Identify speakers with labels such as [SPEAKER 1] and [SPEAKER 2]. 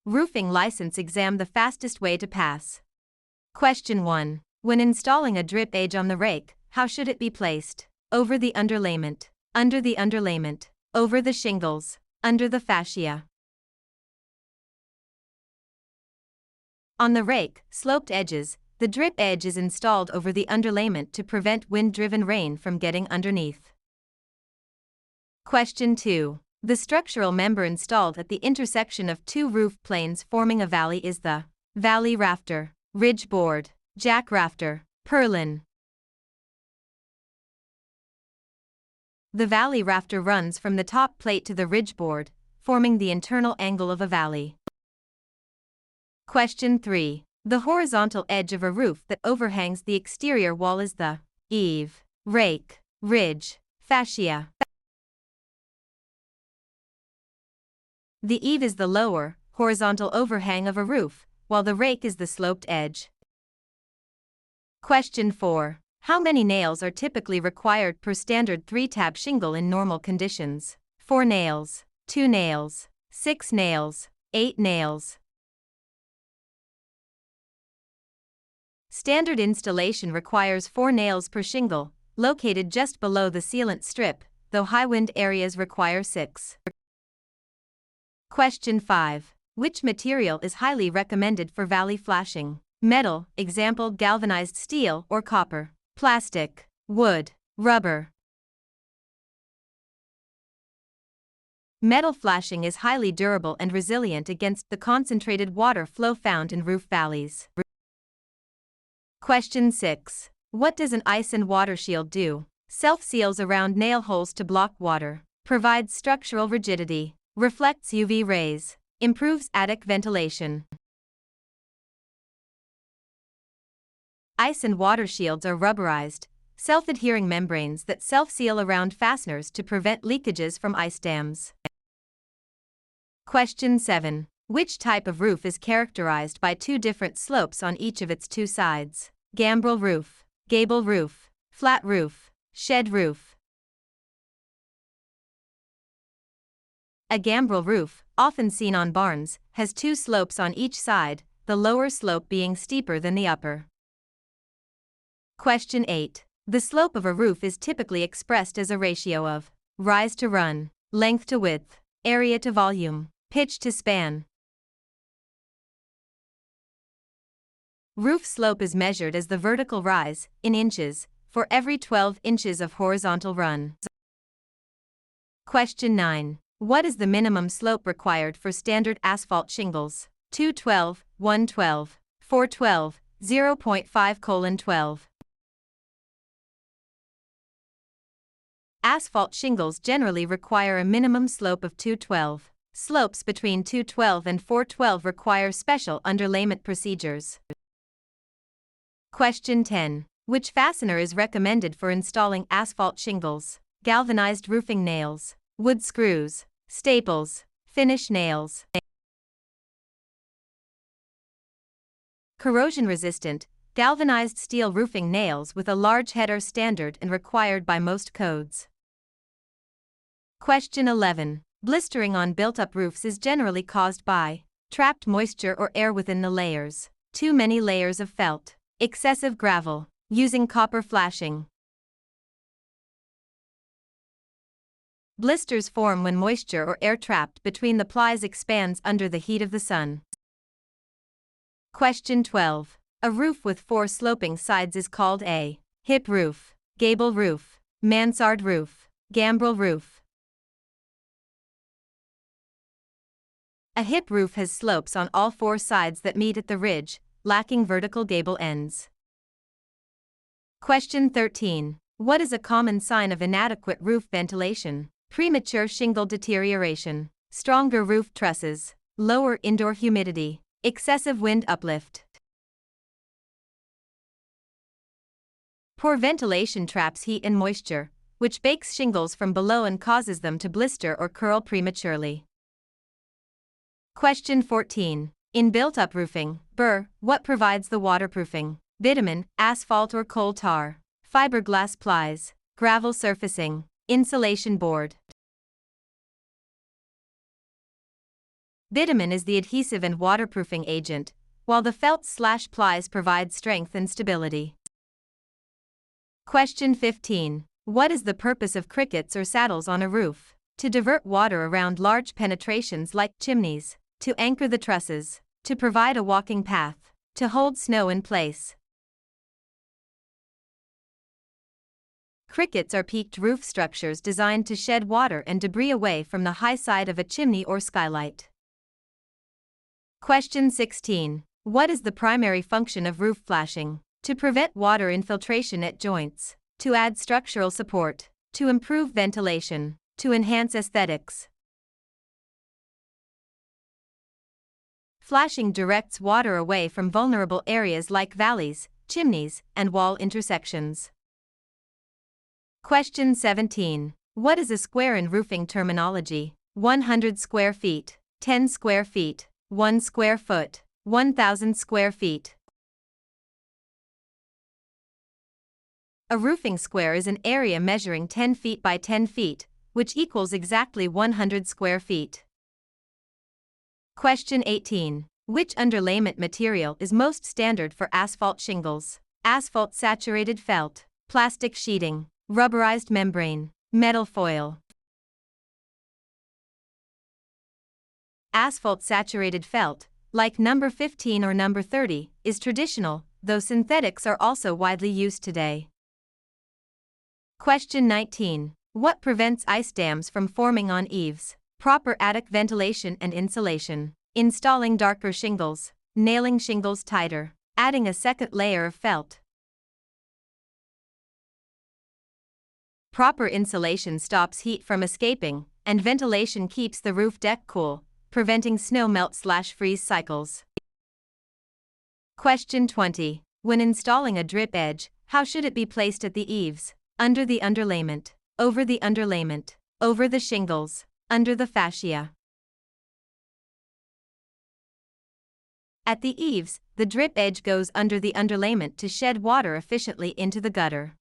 [SPEAKER 1] Roofing license exam, the fastest way to pass. Question 1. When installing a drip edge on the rake, how should it be placed? Over the underlayment, under the underlayment, over the shingles, under the fascia. On the rake, sloped edges, the drip edge is installed over the underlayment to prevent wind-driven rain from getting underneath. Question 2. The structural member installed at the intersection of two roof planes forming a valley is the valley rafter, ridge board, jack rafter, purlin. The valley rafter runs from the top plate to the ridge board, forming the internal angle of a valley. Question 3. The horizontal edge of a roof that overhangs the exterior wall is the eave, rake, ridge, fascia. The eave is the lower, horizontal overhang of a roof, while the rake is the sloped edge. Question 4. How many nails are typically required per standard 3-tab shingle in normal conditions? 4 nails, 2 nails, 6 nails, 8 nails. Standard installation requires 4 nails per shingle, located just below the sealant strip, though high wind areas require 6. Question 5. Which material is highly recommended for valley flashing? Metal, example galvanized steel or copper. Plastic, wood, rubber. Metal flashing is highly durable and resilient against the concentrated water flow found in roof valleys. Question 6. What does an ice and water shield do? Self-seals around nail holes to block water, provides structural rigidity, reflects UV rays, improves attic ventilation. Ice and water shields are rubberized, self-adhering membranes that self-seal around fasteners to prevent leakages from ice dams. Question 7. Which type of roof is characterized by 2 different slopes on each of its 2 sides? Gambrel roof, gable roof, flat roof, shed roof. A gambrel roof, often seen on barns, has 2 slopes on each side, the lower slope being steeper than the upper. Question 8. The slope of a roof is typically expressed as a ratio of rise to run, length to width, area to volume, pitch to span. Roof slope is measured as the vertical rise, in inches, for every 12 inches of horizontal run. Question 9. What is the minimum slope required for standard asphalt shingles? 212, 112, 412, 0.5:12. Asphalt shingles generally require a minimum slope of 212. Slopes between 212 and 412 require special underlayment procedures. Question 10. Which fastener is recommended for installing asphalt shingles? Galvanized roofing nails, wood screws, staples, finish nails. Corrosion-resistant, galvanized steel roofing nails with a large head are standard and required by most codes. Question 11. Blistering on built-up roofs is generally caused by trapped moisture or air within the layers, too many layers of felt, excessive gravel, using copper flashing. Blisters form when moisture or air trapped between the plies expands under the heat of the sun. Question 12. A roof with 4 sloping sides is called a hip roof, gable roof, mansard roof, gambrel roof. A hip roof has slopes on all 4 sides that meet at the ridge, lacking vertical gable ends. Question 13. What is a common sign of inadequate roof ventilation? Premature shingle deterioration, stronger roof trusses, lower indoor humidity, excessive wind uplift. Poor ventilation traps heat and moisture, which bakes shingles from below and causes them to blister or curl prematurely. Question 14. In built-up roofing, what provides the waterproofing? Bitumen, asphalt or coal tar, fiberglass plies, gravel surfacing, insulation board. Bitumen is the adhesive and waterproofing agent, while the felt/plies provide strength and stability. Question 15. What is the purpose of crickets or saddles on a roof? To divert water around large penetrations like chimneys, to anchor the trusses, to provide a walking path, to hold snow in place. Crickets are peaked roof structures designed to shed water and debris away from the high side of a chimney or skylight. Question 16. What is the primary function of roof flashing? To prevent water infiltration at joints, to add structural support, to improve ventilation, to enhance aesthetics. Flashing directs water away from vulnerable areas like valleys, chimneys, and wall intersections. Question 17. What is a square in roofing terminology? 100 square feet, 10 square feet, 1 square foot, 1,000 square feet. A roofing square is an area measuring 10 feet by 10 feet, which equals exactly 100 square feet. Question 18. Which underlayment material is most standard for asphalt shingles? Asphalt saturated felt, plastic sheeting, rubberized membrane, metal foil. Asphalt saturated felt, like number 15 or number 30, is traditional, though synthetics are also widely used today. Question 19. What prevents ice dams from forming on eaves? Proper attic ventilation and insulation, installing darker shingles, nailing shingles tighter, adding a second layer of felt. Proper insulation stops heat from escaping, and ventilation keeps the roof deck cool, preventing snow melt/freeze cycles. Question 20. When installing a drip edge, how should it be placed at the eaves? Under the underlayment, over the underlayment, over the shingles, under the fascia. At the eaves, the drip edge goes under the underlayment to shed water efficiently into the gutter.